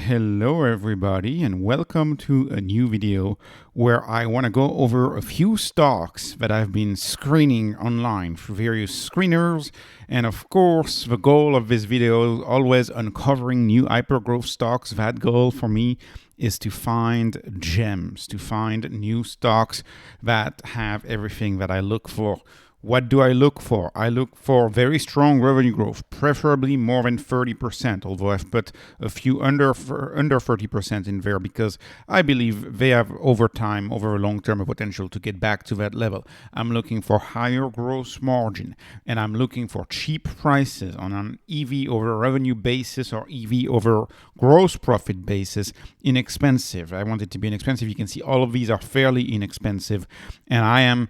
Hello everybody and welcome to a new video where I want to go over a few stocks that I've been screening online through various screeners, and of course the goal of this video is always uncovering new hypergrowth stocks. That goal for me is to find gems, to find new stocks that have everything that I look for. What do I look for? I look for very strong revenue growth, preferably more than 30%, although I've put a few under 30% in there because I believe they have over time, over a long term, a potential to get back to that level. I'm looking for higher gross margin, and I'm looking for cheap prices on an EV over revenue basis or EV over gross profit basis, inexpensive. I want it to be inexpensive. You can see all of these are fairly inexpensive, and I am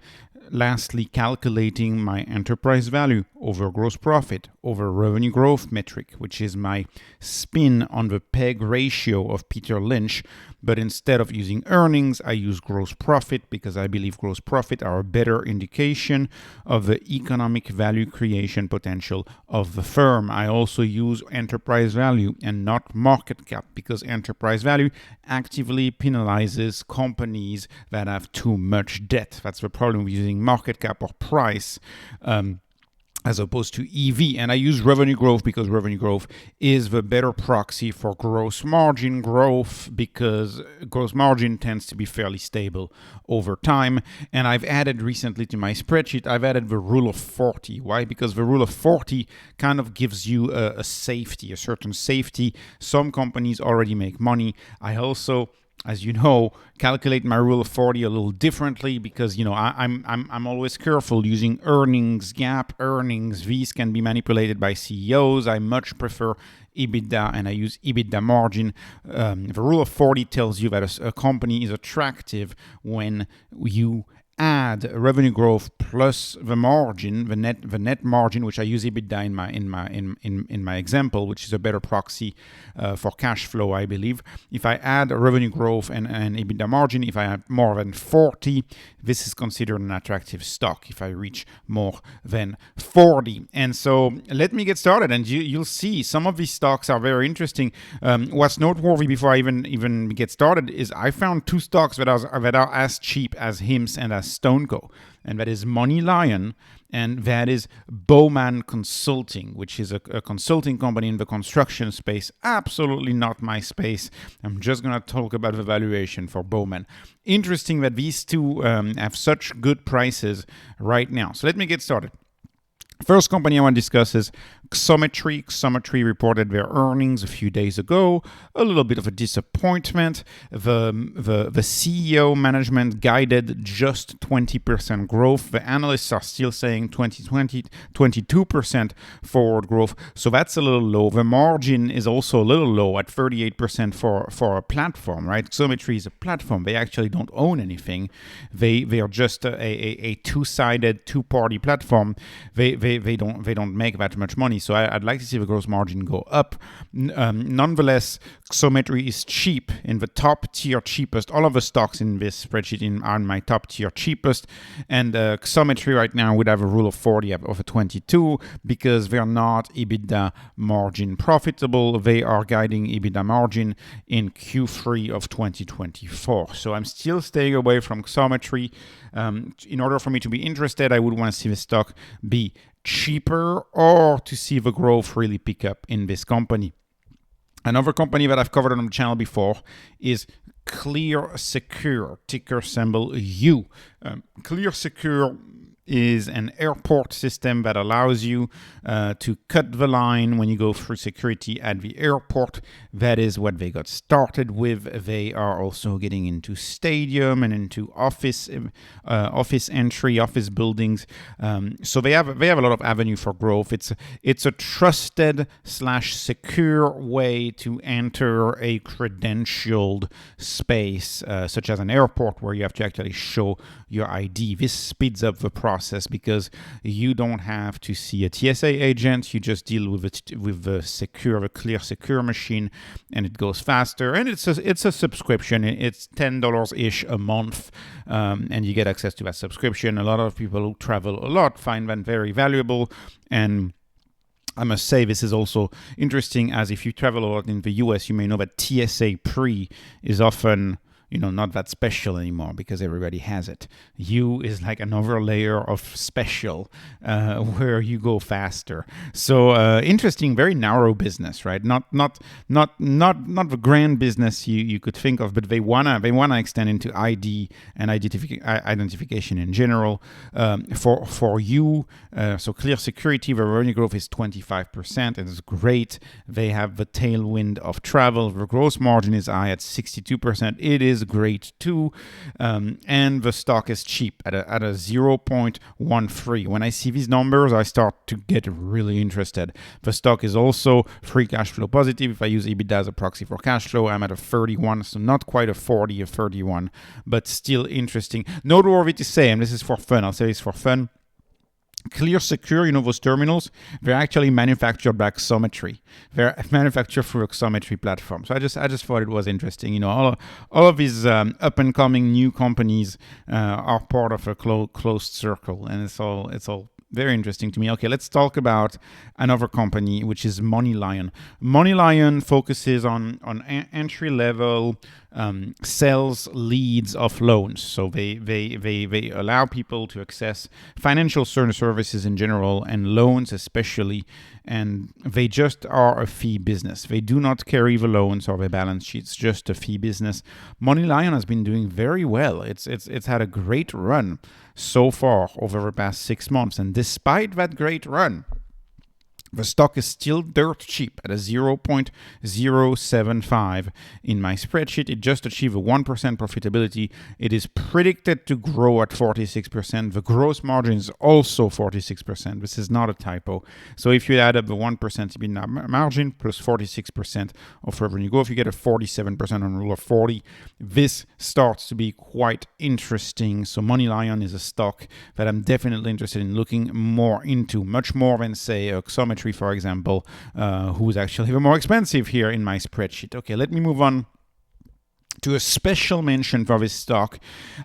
lastly calculating my enterprise value over gross profit over revenue growth metric, which is my spin on the PEG ratio of Peter Lynch. But instead of using earnings, I use gross profit because I believe gross profit are a better indication of the economic value creation potential of the firm. I also use enterprise value and not market cap because enterprise value actively penalizes companies that have too much debt. That's the problem with using market cap or price as opposed to EV. And I use revenue growth because revenue growth is the better proxy for gross margin growth because gross margin tends to be fairly stable over time. And I've added recently to my spreadsheet, I've added the rule of 40. Why? Because the rule of 40 kind of gives you a safety, a certain safety. Some companies already make money. I also, as you know, calculate my rule of 40 a little differently because, I'm always careful using earnings, GAAP earnings. These can be manipulated by CEOs. I much prefer EBITDA, and I use EBITDA margin. The rule of 40 tells you that a company is attractive when you add revenue growth plus the margin, the net margin, which I use EBITDA in my example, which is a better proxy for cash flow, I believe. If I add revenue growth and EBITDA margin, if I have more than 40, this is considered an attractive stock. If I reach more than 40, and so let me get started, and you'll see some of these stocks are very interesting. What's noteworthy before I even get started is I found two stocks that are as cheap as HIMS and as StoneCo, and that is MoneyLion and that is Bowman Consulting, which is a consulting company in the construction space. Absolutely not my space. I'm just going to talk about the valuation for Bowman. Interesting that these two have such good prices right now. So let me get started. First company I want to discuss is Xometry. Xometry reported their earnings a few days ago. A little bit of a disappointment. The CEO management guided just 20% growth. The analysts are still saying 22% forward growth. So that's a little low. The margin is also a little low at 38% for a platform, right? Xometry is a platform. They actually don't own anything. They are just a two-sided, two-party platform. They don't make that much money. So I'd like to see the gross margin go up. Nonetheless, Xometry is cheap, in the top tier cheapest. All of the stocks in this spreadsheet are in my top tier cheapest. And Xometry right now would have a rule of 40 of a 22 because they're not EBITDA margin profitable. They are guiding EBITDA margin in Q3 of 2024. So I'm still staying away from Xometry. In order for me to be interested, I would want to see the stock be cheaper or to see the growth really pick up in this company. Another company that I've covered on the channel before is ClearSecure, ticker symbol U. ClearSecure is an airport system that allows you to cut the line when you go through security at the airport. That is what they got started with. They are also getting into stadium and into office entry, office buildings. So they have a lot of avenue for growth. It's a trusted / secure way to enter a credentialed space, such as an airport where you have to actually show your ID. This speeds up the process because you don't have to see a TSA agent. You just deal with the ClearSecure machine, and it goes faster. And it's a subscription. It's $10-ish a month, and you get access to that subscription. A lot of people who travel a lot find that very valuable, and I must say this is also interesting, as if you travel a lot in the US, you may know that TSA pre is often not that special anymore because everybody has it. U is like another layer of special where you go faster. So interesting, very narrow business, right? Not the grand business you could think of, but they wanna extend into ID and identification in general. For you, so clear security, the revenue growth is 25%. It is great. They have the tailwind of travel. The gross margin is high at 62%. It is great too, and the stock is cheap at a 0.13. When I see these numbers, I start to get really interested. The stock is also free cash flow positive. If I use EBITDA as a proxy for cash flow, I'm at a 31, so not quite a 40, a 31, but still interesting. Noteworthy to say, and this is for fun, I'll say this for fun, Clear Secure, those terminals, they're actually manufactured by Xometry. They're manufactured through a Xometry platform. So I just thought it was interesting. All of these up and coming new companies are part of a closed circle, and it's all very interesting to me. Okay, let's talk about another company, which is MoneyLion. MoneyLion focuses on entry-level sales leads of loans. So they allow people to access financial services in general and loans especially, and they just are a fee business. They do not carry the loans or the balance sheets, just a fee business. MoneyLion has been doing very well. It's had a great run so far over the past 6 months, and despite that great run, the stock is still dirt cheap at a 0.075 in my spreadsheet. It just achieved a 1% profitability. It is predicted to grow at 46%. The gross margin is also 46%. This is not a typo. So if you add up the 1% EBITDA margin plus 46% of revenue growth, you get a 47% on Rule of 40. This starts to be quite interesting. So MoneyLion is a stock that I'm definitely interested in looking more into, much more than, say, Xometry, for example, who's actually even more expensive here in my spreadsheet. Okay, let me move on to a special mention for this stock.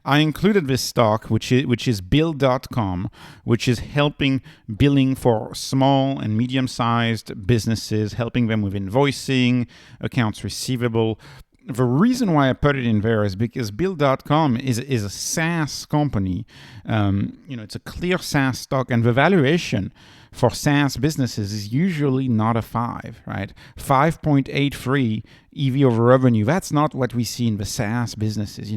I included this stock, which is Bill.com, which is helping billing for small and medium-sized businesses, helping them with invoicing, accounts receivable. The reason why I put it in there is because Bill.com is a SaaS company. It's a clear SaaS stock, and the valuation for SaaS businesses is usually not a 5, right? 5.83 EV over revenue. That's not what we see in the SaaS businesses.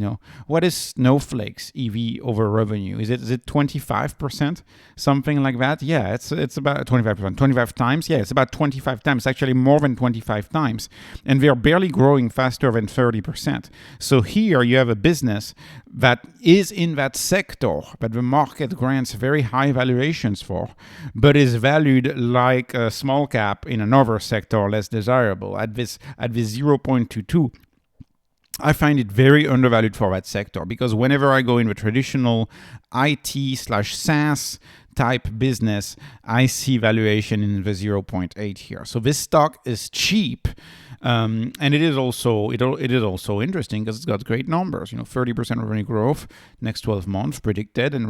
What is Snowflake's EV over revenue? Is it 25%, something like that? Yeah, it's about 25%, 25 times. Yeah, it's about 25 times. Actually, more than 25 times, and they're barely growing faster than 30%. So here you have a business that is in that sector that the market grants very high valuations for, but is valued like a small cap in another sector less desirable at this 0.22. I find it very undervalued for that sector, because whenever I go in the traditional IT/SaaS type business, I see valuation in the 0.8 here. So this stock is cheap. And it is also interesting because it's got great numbers. 30% revenue growth next 12 months predicted, and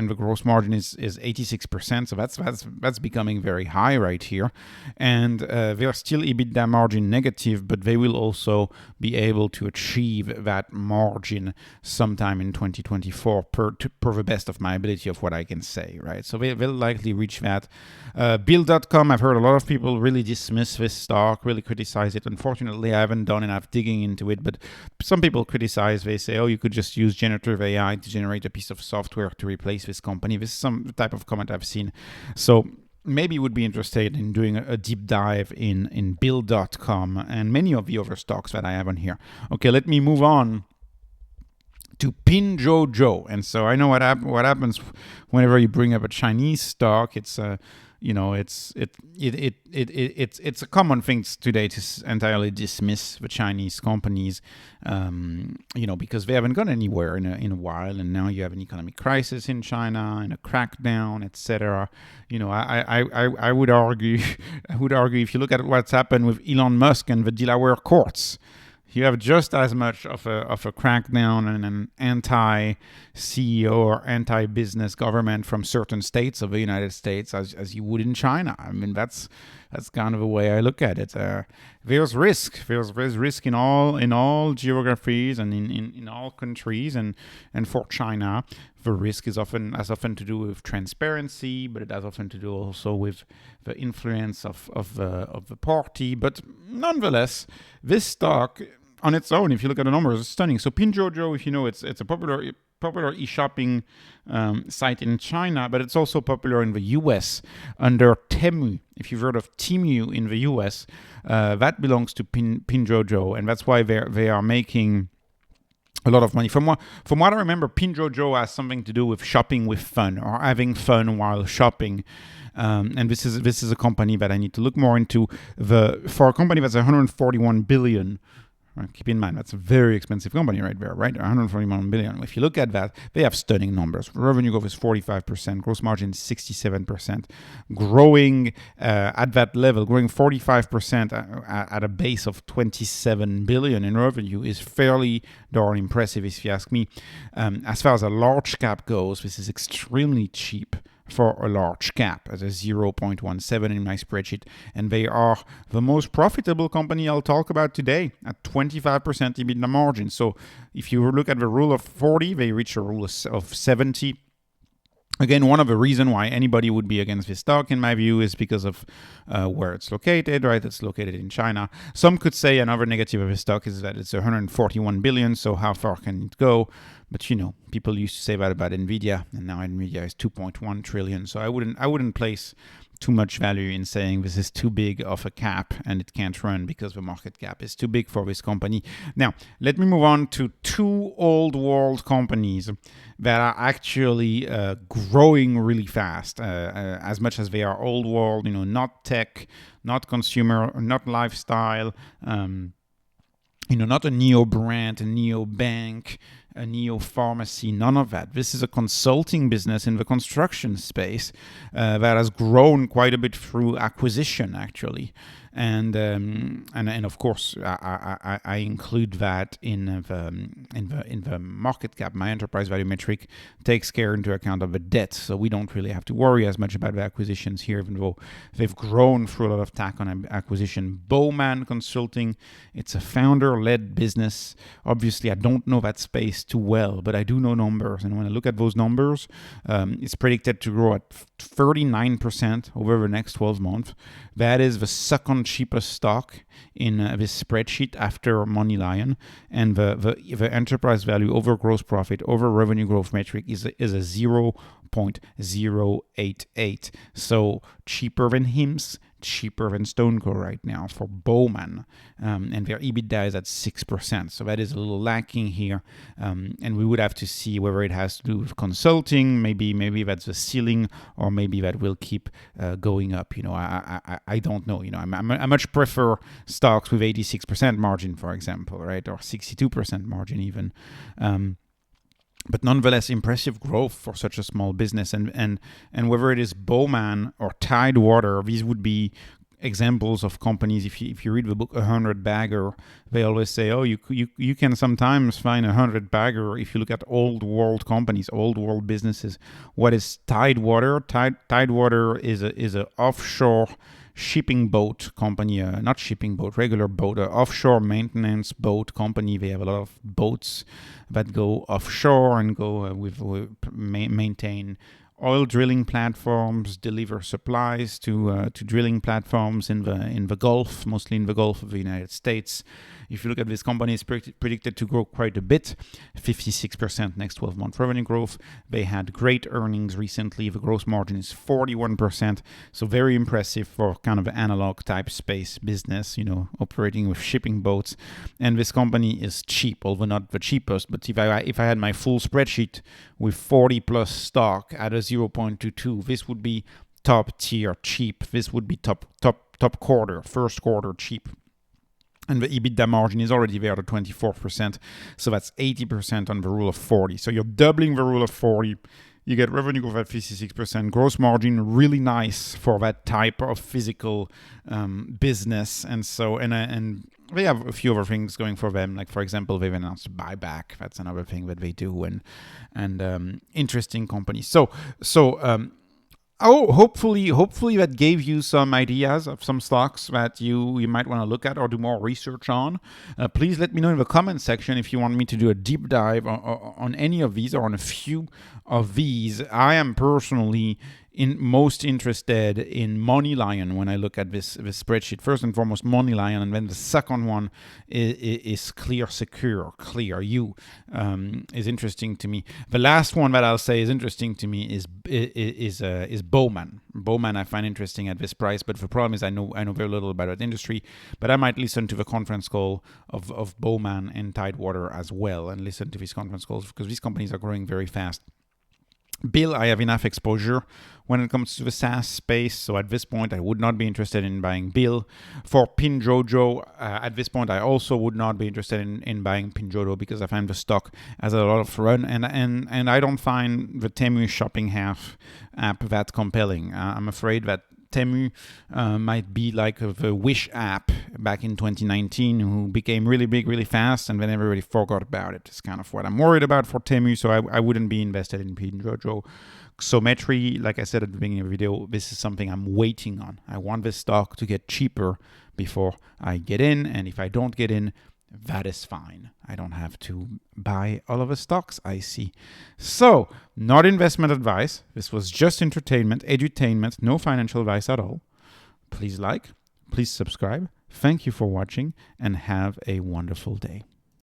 the gross margin is 86%. So that's becoming very high right here. And they are still EBITDA margin negative, but they will also be able to achieve that margin sometime in 2024 per the best of my ability of what I can say, right? So they'll likely reach that. Bill.com, I've heard a lot of people really dismiss this stock, really criticize it. Unfortunately, I haven't done enough digging into it, but some people criticize. They say, you could just use generative AI to generate a piece of software to replace this company. This is some type of comment I've seen. So maybe you would be interested in doing a deep dive in Bill.com and many of the other stocks that I have on here. Okay, let me move on to PinDuoDuo. And so I know what happens whenever you bring up a Chinese stock. It's it's a common thing today to entirely dismiss the Chinese companies, because they haven't gone anywhere in a while, and now you have an economic crisis in China and a crackdown, etc. I would argue if you look at what's happened with Elon Musk and the Delaware courts, you have just as much of a crackdown and an anti-CEO or anti-business government from certain states of the United States as you would in China. I mean, that's kind of the way I look at it. There's risk. There's risk in all geographies and in all countries. And for China, the risk has often to do with transparency, but it has often to do also with the influence of the party. But nonetheless, this stock on its own, if you look at the numbers, it's stunning. So PinDuoDuo, if you know, it's a popular e-shopping site in China, but it's also popular in the US under Temu. If you've heard of Temu in the US, that belongs to PinDuoDuo, and that's why they are making a lot of money. From what I remember, PinDuoDuo has something to do with shopping with fun or having fun while shopping. And this is a company that I need to look more into. For a company that's 141 billion. Keep in mind, that's a very expensive company right there, right? 141 billion. If you look at that, they have stunning numbers. Revenue growth is 45%, gross margin 67%. Growing at that level, growing 45% at a base of 27 billion in revenue is fairly darn impressive, if you ask me. As far as a large cap goes, this is extremely cheap for a large cap at a 0.17 in my spreadsheet, and they are the most profitable company I'll talk about today at 25% EBITDA margin. So if you look at the rule of 40, they reach a rule of 70. Again, one of the reasons why anybody would be against this stock, in my view, is because of where it's located, right? It's located in China. Some could say another negative of this stock is that it's 141 billion, so how far can it go? But people used to say that about Nvidia, and now Nvidia is 2.1 trillion. So I wouldn't place too much value in saying this is too big of a cap and it can't run because the market cap is too big for this company. Now, let me move on to two old world companies that are actually growing really fast, as much as they are old world, not tech, not consumer, not lifestyle, not a neo brand, a neo bank, a neo pharmacy, none of that. This is a consulting business in the construction space that has grown quite a bit through acquisition, actually. And of course, I include that in the market cap. My enterprise value metric takes care into account of the debt, so we don't really have to worry as much about the acquisitions here, even though they've grown through a lot of tack on acquisition. Bowman Consulting, it's a founder-led business. Obviously, I don't know that space too well, but I do know numbers, and when I look at those numbers, it's predicted to grow at 39% over the next 12 months. That is the second cheapest stock in this spreadsheet after MoneyLion, and the enterprise value over gross profit over revenue growth metric is a 0.088. So cheaper than HIMS, cheaper than StoneCo right now for Bowman, and their EBITDA is at 6%. So that is a little lacking here, and we would have to see whether it has to do with consulting. Maybe that's the ceiling, or maybe that will keep going up. I don't know. I much prefer stocks with 86% margin, for example, right, or 62% margin even. But nonetheless, impressive growth for such a small business. And whether it is Bowman or Tidewater, these would be examples of companies. If you read the book 100 Bagger, they always say, oh, you can sometimes find 100 Bagger if you look at old world companies, old world businesses. What is Tidewater? Tidewater is a offshore shipping boat company, not shipping boat, regular boat, offshore maintenance boat company. They have a lot of boats that go offshore and go maintain oil drilling platforms, deliver supplies to drilling platforms in the Gulf, mostly in the Gulf of the United States. If you look at this company, it's predicted to grow quite a bit, 56% next 12-month revenue growth. They had great earnings recently. The gross margin is 41%, so very impressive for kind of analog type space business, operating with shipping boats. And this company is cheap, although not the cheapest. But if I had my full spreadsheet with 40 plus stock at a 0.22, this would be top tier cheap. This would be top quarter, first quarter cheap. And the EBITDA margin is already there at 24%. So that's 80% on the rule of 40. So you're doubling the rule of 40. You get revenue growth at 56%. Gross margin, really nice for that type of physical business. And so, and they have a few other things going for them. Like, for example, they've announced a buyback. That's another thing that they do, and interesting companies. Hopefully that gave you some ideas of some stocks that you might want to look at or do more research on. Please let me know in the comment section if you want me to do a deep dive on any of these or on a few of these. I am personally most interested in MoneyLion when I look at this spreadsheet. First and foremost, MoneyLion, and then the second one is Clear is interesting to me. The last one that I'll say is interesting to me is Bowman. Bowman I find interesting at this price, but the problem is I know very little about that industry. But I might listen to the conference call of Bowman and Tidewater as well, and listen to these conference calls because these companies are growing very fast. Bill, I have enough exposure when it comes to the SaaS space, so at this point I would not be interested in buying Bill. For PinDuoDuo, at this point I also would not be interested in buying PinDuoDuo because I find the stock has a lot of run, and I don't find the Temu shopping app that compelling. I'm afraid that Temu might be like the Wish app back in 2019, who became really big really fast, and then everybody forgot about it. It's kind of what I'm worried about for Temu, so I wouldn't be invested in PinDuoDuo. Xometry, like I said at the beginning of the video, this is something I'm waiting on. I want this stock to get cheaper before I get in, and if I don't get in, that is fine. I don't have to buy all of the stocks I see. So, not investment advice. This was just entertainment, edutainment, no financial advice at all. Please like, please subscribe. Thank you for watching, and have a wonderful day.